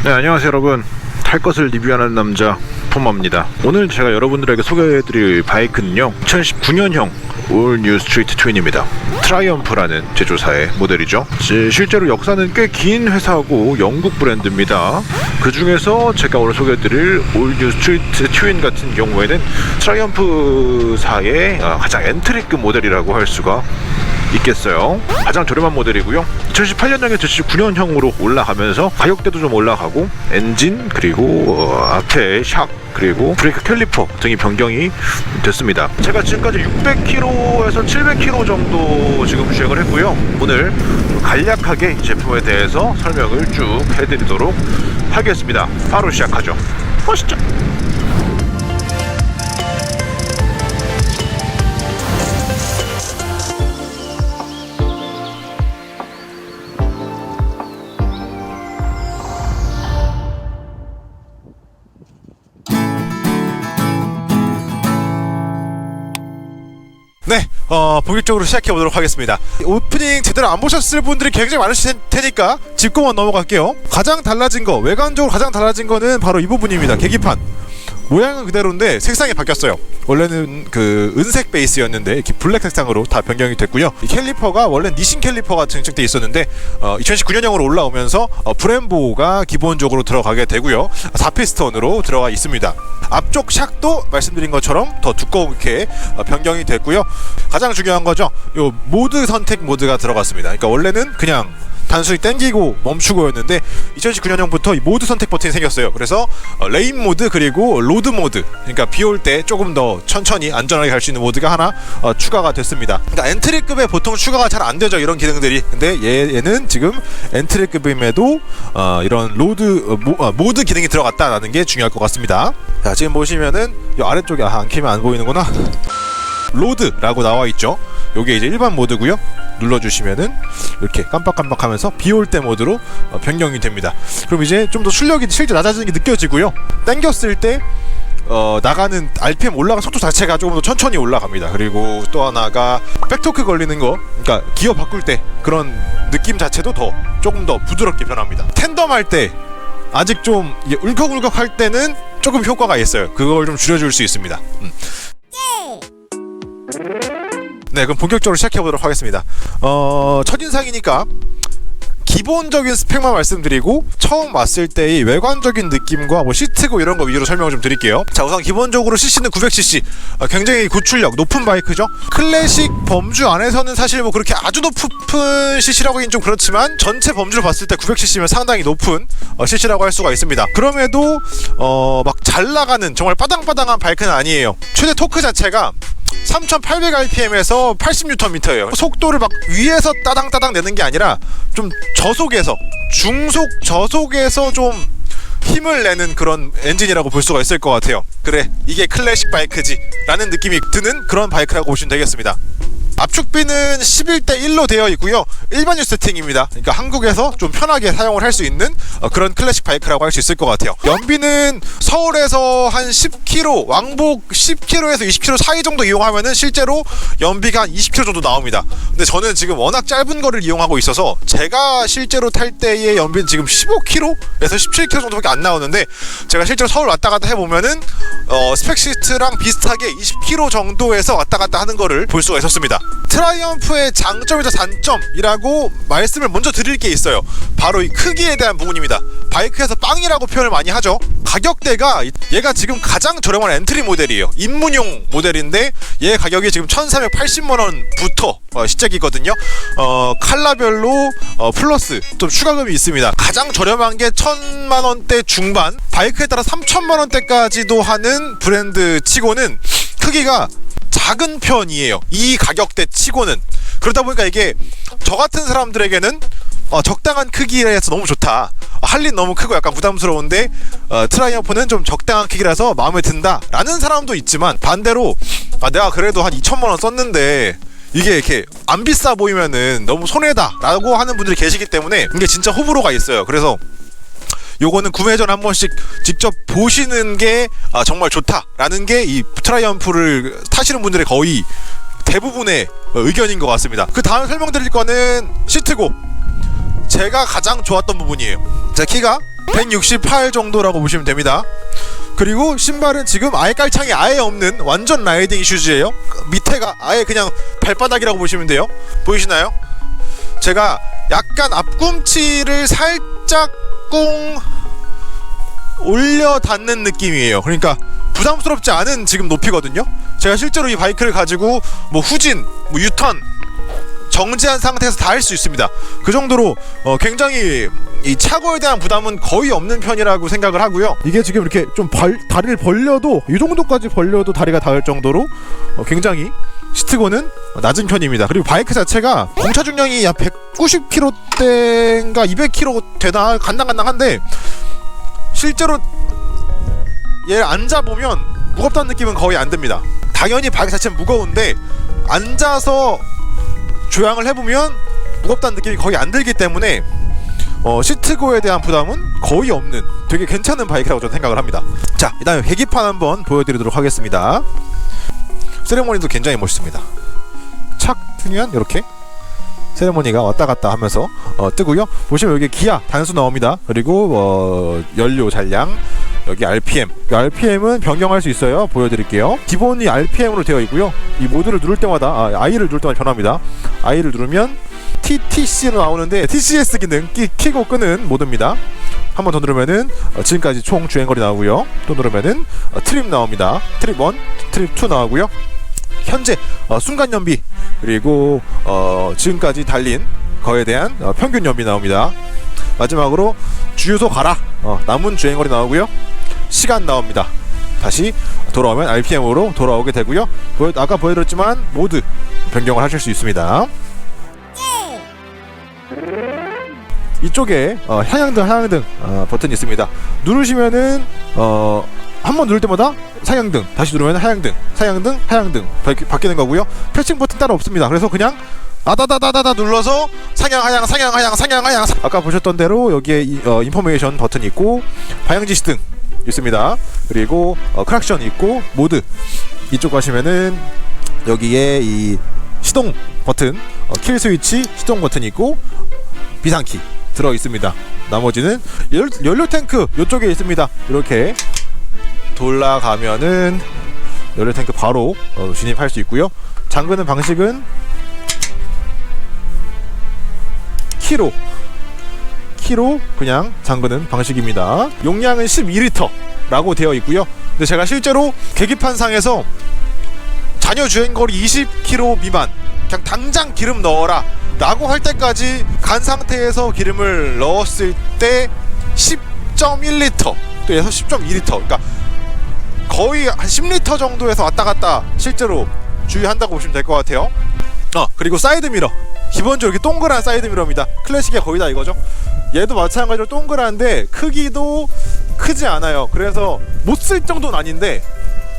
네, 안녕하세요 여러분. 탈 것을 리뷰하는 남자 폼마입니다. 오늘 제가 여러분들에게 소개해드릴 바이크는요 2019년형 올 뉴 스트리트 트윈입니다. 트라이엄프라는 제조사의 모델이죠. 실제로 역사는 꽤 긴 회사고 영국 브랜드입니다. 그 중에서 제가 오늘 소개해드릴 올 뉴 스트리트 트윈 같은 경우에는 트라이엄프사의 가장 엔트리급 모델이라고 할 수가 있겠어요. 가장 저렴한 모델이고요. 2018년형에서 2019년형으로 올라가면서 가격대도 좀 올라가고 엔진 그리고 앞에 샥 그리고 브레이크 캘리퍼 등이 변경이 됐습니다. 제가 지금까지 600km에서 700km 정도 지금 주행을 했고요. 오늘 간략하게 이 제품에 대해서 설명을 쭉 해드리도록 하겠습니다. 바로 시작하죠. 보시죠. 네, 본격적으로 시작해보도록 하겠습니다. 오프닝 제대로 안 보셨을 분들이 굉장히 많으실 테니까 짚고만 넘어갈게요. 가장 달라진 거, 외관적으로 가장 달라진 거는 바로 이 부분입니다. 계기판 모양은 그대로인데 색상이 바뀌었어요. 원래는 그 은색 베이스였는데 이렇게 블랙 색상으로 다 변경이 됐고요. 이 캘리퍼가 원래 니신 캘리퍼가 장착돼 있었는데 2019년형으로 올라오면서 브embo가 기본적으로 들어가게 되고요. 4피스톤으로 들어가 있습니다. 앞쪽 샥도 말씀드린 것처럼 더 두껍게 변경이 됐고요. 가장 중요한 거죠. 요 모드 선택 모드가 들어갔습니다. 그러니까 원래는 그냥 단순히 땡기고 멈추고였는데 2019년형부터 이 모드 선택 버튼이 생겼어요. 그래서 레인 모드 그리고 로드 모드, 그러니까 비 올 때 조금 더 천천히 안전하게 갈 수 있는 모드가 하나 추가가 됐습니다. 그러니까 엔트리급에 보통 추가가 잘 안 되죠, 이런 기능들이. 근데 얘는 지금 엔트리급임에도 이런 모드 기능이 들어갔다라는 게 중요할 것 같습니다. 자, 지금 보시면은 이 아래쪽에 안 키면 안 보이는구나. 로드라고 나와 있죠. 요게 이제 일반 모드고요. 눌러주시면은 이렇게 깜빡깜빡하면서 비 올 때 모드로 변경이 됩니다. 그럼 이제 좀 더 출력이 실제 낮아지는 게 느껴지고요. 당겼을 때 나가는 RPM 올라가는 속도 자체가 조금 더 천천히 올라갑니다. 그리고 또 하나가 백토크 걸리는 거, 그러니까 기어 바꿀 때 그런 느낌 자체도 조금 더 부드럽게 변합니다. 텐덤 할 때 아직 좀 이게 울컥울컥 할 때는 조금 효과가 있어요. 그걸 좀 줄여줄 수 있습니다. 네, 그럼 본격적으로 시작해보도록 하겠습니다. 첫인상이니까 기본적인 스펙만 말씀드리고 처음 왔을 때의 외관적인 느낌과 뭐 시트고 이런 거 위주로 설명을 좀 드릴게요. 자, 우선 기본적으로 CC는 900cc, 굉장히 고출력 높은 바이크죠. 클래식 범주 안에서는 사실 뭐 그렇게 아주 높은 CC라고 하긴 좀 그렇지만 전체 범주를 봤을 때 900cc면 상당히 높은 CC라고 할 수가 있습니다. 그럼에도 막 잘 나가는 정말 빠당빠당한 바이크는 아니에요. 최대 토크 자체가 3800rpm에서 80Nm예요. 속도를 막 위에서 따당따당 내는 게 아니라 좀 저속에서 중속 저속에서 좀 힘을 내는 그런 엔진이라고 볼 수가 있을 것 같아요. 그래, 이게 클래식 바이크지 라는 느낌이 드는 그런 바이크라고 보시면 되겠습니다. 압축비는 11:1로 되어 있고요. 일반유 세팅입니다. 그러니까 한국에서 좀 편하게 사용을 할 수 있는 그런 클래식 바이크라고 할 수 있을 것 같아요. 연비는 서울에서 한 10km, 왕복 10km에서 20km 사이 정도 이용하면은 실제로 연비가 한 20km 정도 나옵니다. 근데 저는 지금 워낙 짧은 거를 이용하고 있어서 제가 실제로 탈 때의 연비는 지금 15km에서 17km 정도밖에 안 나오는데, 제가 실제로 서울 왔다 갔다 해보면은 스펙시트랑 비슷하게 20km 정도에서 왔다 갔다 하는 거를 볼 수가 있었습니다. 트라이엄프의 장점이자 단점이라고 말씀을 먼저 드릴 게 있어요. 바로 이 크기에 대한 부분입니다. 바이크에서 빵이라고 표현을 많이 하죠. 가격대가 얘가 지금 가장 저렴한 엔트리 모델이에요. 입문용 모델인데 얘 가격이 지금 1380만원부터 시작이거든요. 컬러별로 플러스 좀 추가금이 있습니다. 가장 저렴한 게 1000만원대 중반, 바이크에 따라 3000만원대까지도 하는 브랜드 치고는 크기가 작은 편이에요. 이 가격대 치고는. 그러다 보니까 이게 저 같은 사람들에게는 적당한 크기라서 너무 좋다, 할린 너무 크고 약간 부담스러운데 트라이엄프는 좀 적당한 크기라서 마음에 든다 라는 사람도 있지만, 반대로 내가 그래도 한 2천만원 썼는데 이게 이렇게 안 비싸 보이면은 너무 손해다 라고 하는 분들이 계시기 때문에 이게 진짜 호불호가 있어요. 그래서 요거는 구매 전에 한 번씩 직접 보시는 게 정말 좋다라는 게 이 트라이엄프를 타시는 분들의 거의 대부분의 의견인 것 같습니다. 그 다음 설명드릴 거는 시트고, 제가 가장 좋았던 부분이에요. 제 키가 168 정도라고 보시면 됩니다. 그리고 신발은 지금 아예 깔창이 아예 없는 완전 라이딩 슈즈예요. 밑에가 아예 그냥 발바닥이라고 보시면 돼요. 보이시나요? 제가 약간 앞꿈치를 살짝 꿍 올려 닿는 느낌이에요. 그러니까 부담스럽지 않은 지금 높이거든요. 제가 실제로 이 바이크를 가지고 뭐 후진, 뭐 유턴 정지한 상태에서 다 할 수 있습니다. 그 정도로 굉장히 이 차고에 대한 부담은 거의 없는 편이라고 생각을 하고요. 이게 지금 이렇게 좀 다리를 벌려도 이 정도까지 벌려도 다리가 닿을 정도로 굉장히 시트고는 낮은 편입니다. 그리고 바이크 자체가 공차 중량이 약 190kg대인가 200kg 되나 간당간당한데 실제로 얘를 앉아보면 무겁다는 느낌은 거의 안 듭니다. 당연히 바이크 자체는 무거운데 앉아서 조향을 해보면 무겁다는 느낌이 거의 안 들기 때문에 시트고에 대한 부담은 거의 없는 되게 괜찮은 바이크라고 저는 생각을 합니다. 자, 그 다음에 계기판 한번 보여드리도록 하겠습니다. 세레모니도 굉장히 멋있습니다. 착 트면 이렇게 세레모니가 왔다갔다 하면서 뜨고요. 보시면 여기 기아 단수 나옵니다. 그리고 연료 잔량, 여기 RPM. RPM은 변경할 수 있어요. 보여드릴게요. 기본이 RPM으로 되어 있고요. 이 모드를 누를 때마다 I를 누를 때마다 변합니다. I를 누르면 TTC로 나오는데 TCS 기능 키고 끄는 모드입니다. 한 번 더 누르면은 지금까지 총 주행거리 나오고요. 또 누르면은 트립 나옵니다. 트립 1, 트립 2 나오고요. 현재 순간 연비 그리고 지금까지 달린 거에 대한 평균 연비 나옵니다. 마지막으로 주유소 가라 남은 주행거리 나오고요. 시간 나옵니다. 다시 돌아오면 RPM으로 돌아오게 되고요. 아까 보여드렸지만 모드 변경을 하실 수 있습니다. 이쪽에 향양등 버튼이 있습니다. 누르시면은 한 번 누를 때마다 상향등, 다시 누르면 하향등, 하향등 바뀌는 거고요. 패칭 버튼 따로 없습니다. 그래서 그냥 아다다다다다 눌러서 상향 하향 아까 보셨던 대로 여기에 인포메이션 버튼이 있고 방향지시등 있습니다. 그리고 크락션 있고 모드 이쪽 가시면은 여기에 이 시동 버튼 킬 스위치 시동 버튼이 있고 비상키 들어 있습니다. 나머지는 연료 탱크 이쪽에 있습니다. 이렇게 돌아가면은 연료 탱크 바로 진입할 수 있고요. 잠그는 방식은 키로 그냥 잠그는 방식입니다. 용량은 12L라고 되어 있고요. 근데 제가 실제로 계기판상에서 잔여 주행거리 20km 미만 그냥 당장 기름 넣어라 라고 할 때까지 간 상태에서 기름을 넣었을 때 10.1L 또 해서 10.2L 그러니까 거의 한 10L 정도에서 왔다갔다 실제로 주의한다고 보시면 될 것 같아요. 그리고 사이드미러 기본적으로 이렇게 동그란 사이드미러입니다. 클래식의 거의 다 이거죠. 얘도 마찬가지로 동그란데 크기도 크지 않아요. 그래서 못 쓸 정도는 아닌데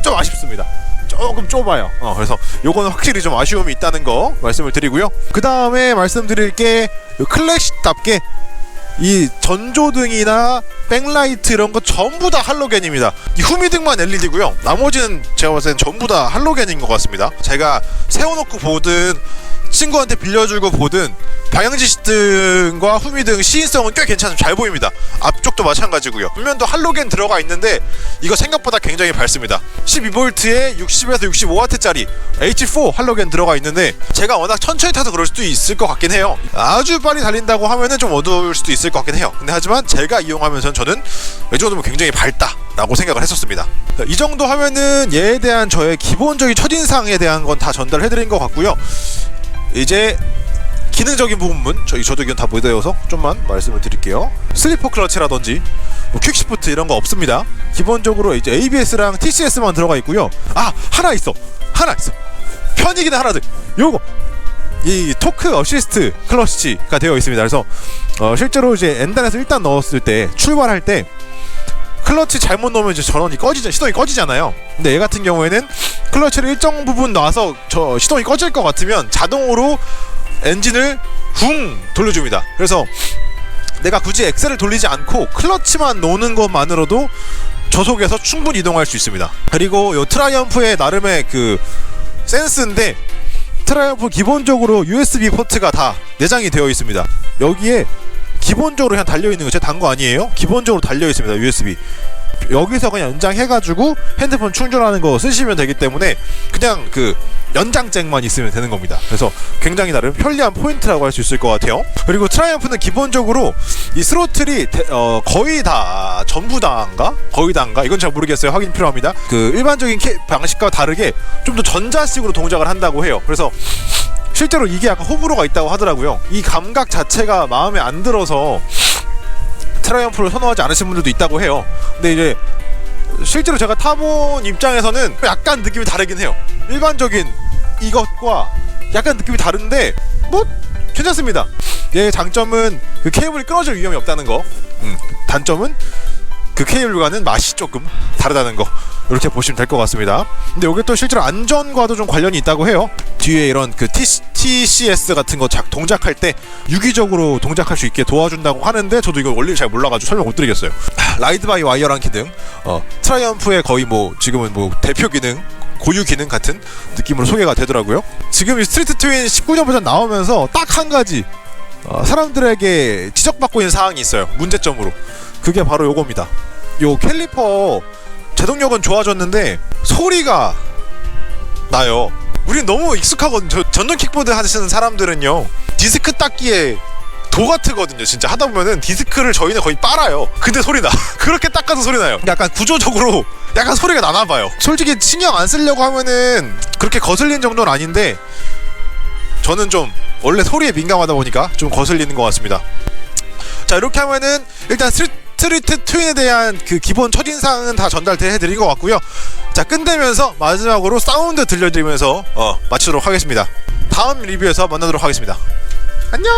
좀 아쉽습니다. 조금 좁아요. 그래서 요거는 확실히 좀 아쉬움이 있다는 거 말씀을 드리고요. 그 다음에 말씀드릴 게 클래식답게 이 전조등이나 백라이트 이런 거 전부 다 할로겐입니다. 이 후미등만 LED고요. 나머지는 제가 봤을 땐 전부 다 할로겐인 것 같습니다. 제가 세워놓고 보든 친구한테 빌려주고 보든 방향지시등과 후미등 시인성은 꽤 괜찮아요. 잘 보입니다. 앞쪽도 마찬가지고요. 뒷면도 할로겐 들어가 있는데 이거 생각보다 굉장히 밝습니다. 12V에 60에서 65W짜리 H4 할로겐 들어가 있는데 제가 워낙 천천히 타서 그럴 수도 있을 것 같긴 해요. 아주 빨리 달린다고 하면은 좀 어두울 수도 있을 것 같긴 해요. 근데 하지만 제가 이용하면서 저는 이 정도면 굉장히 밝다 라고 생각을 했었습니다. 이 정도 하면은 얘에 대한 저의 기본적인 첫인상에 대한 건 다 전달해드린 것 같고요. 이제 기능적인 부분 저도 이건 다 못외워서 좀만 말씀을 드릴게요. 슬리퍼 클러치라든지 뭐 퀵시프트 이런 거 없습니다. 기본적으로 이제 ABS랑 TCS만 들어가 있고요. 하나 있어 편익이는 하나 더 요거 이 토크 어시스트 클러치가 되어 있습니다. 그래서 실제로 이제 N단에서 일단 넣었을 때 출발할 때 클러치 잘못 넣으면 이제 전원이 시동이 꺼지잖아요. 근데 얘 같은 경우에는 클러치를 일정 부분 놔서 시동이 꺼질 것 같으면 자동으로 엔진을 쿵 돌려줍니다. 그래서 내가 굳이 엑셀을 돌리지 않고 클러치만 놓는 것만으로도 저속에서 충분히 이동할 수 있습니다. 그리고 요 트라이언프의 나름의 그 센스인데 트라이언프 기본적으로 USB 포트가 다 내장이 되어 있습니다. 여기에 기본적으로 그냥 달려있는 거 제가 단 거 아니에요? 기본적으로 달려있습니다. USB 여기서 그냥 연장해가지고 핸드폰 충전하는 거 쓰시면 되기 때문에 그냥 그 연장잭만 있으면 되는 겁니다. 그래서 굉장히 나름 편리한 포인트라고 할 수 있을 것 같아요. 그리고 트라이언프는 기본적으로 이 스로틀이 거의 다 전부 다인가? 거의 다인가? 이건 잘 모르겠어요. 확인 필요합니다. 그 일반적인 방식과 다르게 좀 더 전자식으로 동작을 한다고 해요. 그래서 실제로 이게 약간 호불호가 있다고 하더라고요. 이 감각 자체가 마음에 안 들어서 트라이언프를 선호하지 않으신 분들도 있다고 해요. 근데 이제 실제로 제가 타본 입장에서는 약간 느낌이 다르긴 해요. 일반적인 이것과 약간 느낌이 다른데 뭐 괜찮습니다. 얘의 장점은 그 케이블이 끊어질 위험이 없다는 거, 단점은 그 케이블과는 맛이 조금 다르다는 거, 이렇게 보시면 될 것 같습니다. 근데 이게 또 실제로 안전과도 좀 관련이 있다고 해요. 뒤에 이런 그 TCS 같은 거 동작할 때 유기적으로 동작할 수 있게 도와준다고 하는데 저도 이거 원리를 잘 몰라가지고 설명 못 드리겠어요. 라이드 바이 와이어란 기능, 트라이언프의 거의 뭐 지금은 뭐 대표 기능, 고유 기능 같은 느낌으로 소개가 되더라고요. 지금 이 스트리트 트윈 19년 버전 나오면서 딱 한 가지 사람들에게 지적받고 있는 사항이 있어요. 문제점으로. 그게 바로 요겁니다. 요 캘리퍼 제동력은 좋아졌는데 소리가 나요. 우린 너무 익숙하거든요. 전동 킥보드 하시는 사람들은요, 디스크 닦기에 도 같거든요. 진짜 하다 보면은 디스크를 저희는 거의 빨아요. 근데 소리 나. 그렇게 닦아도 소리 나요. 약간 구조적으로 약간 소리가 나나 봐요. 솔직히 신경 안 쓰려고 하면은 그렇게 거슬리는 정도는 아닌데 저는 좀 원래 소리에 민감하다 보니까 좀 거슬리는 것 같습니다. 자, 이렇게 하면은 일단 스트리트 트윈에 대한 그 기본 첫인상은 다 전달해드린 것 같고요. 자, 끝내면서 마지막으로 사운드 들려드리면서 마치도록 하겠습니다. 다음 리뷰에서 만나도록 하겠습니다. 안녕.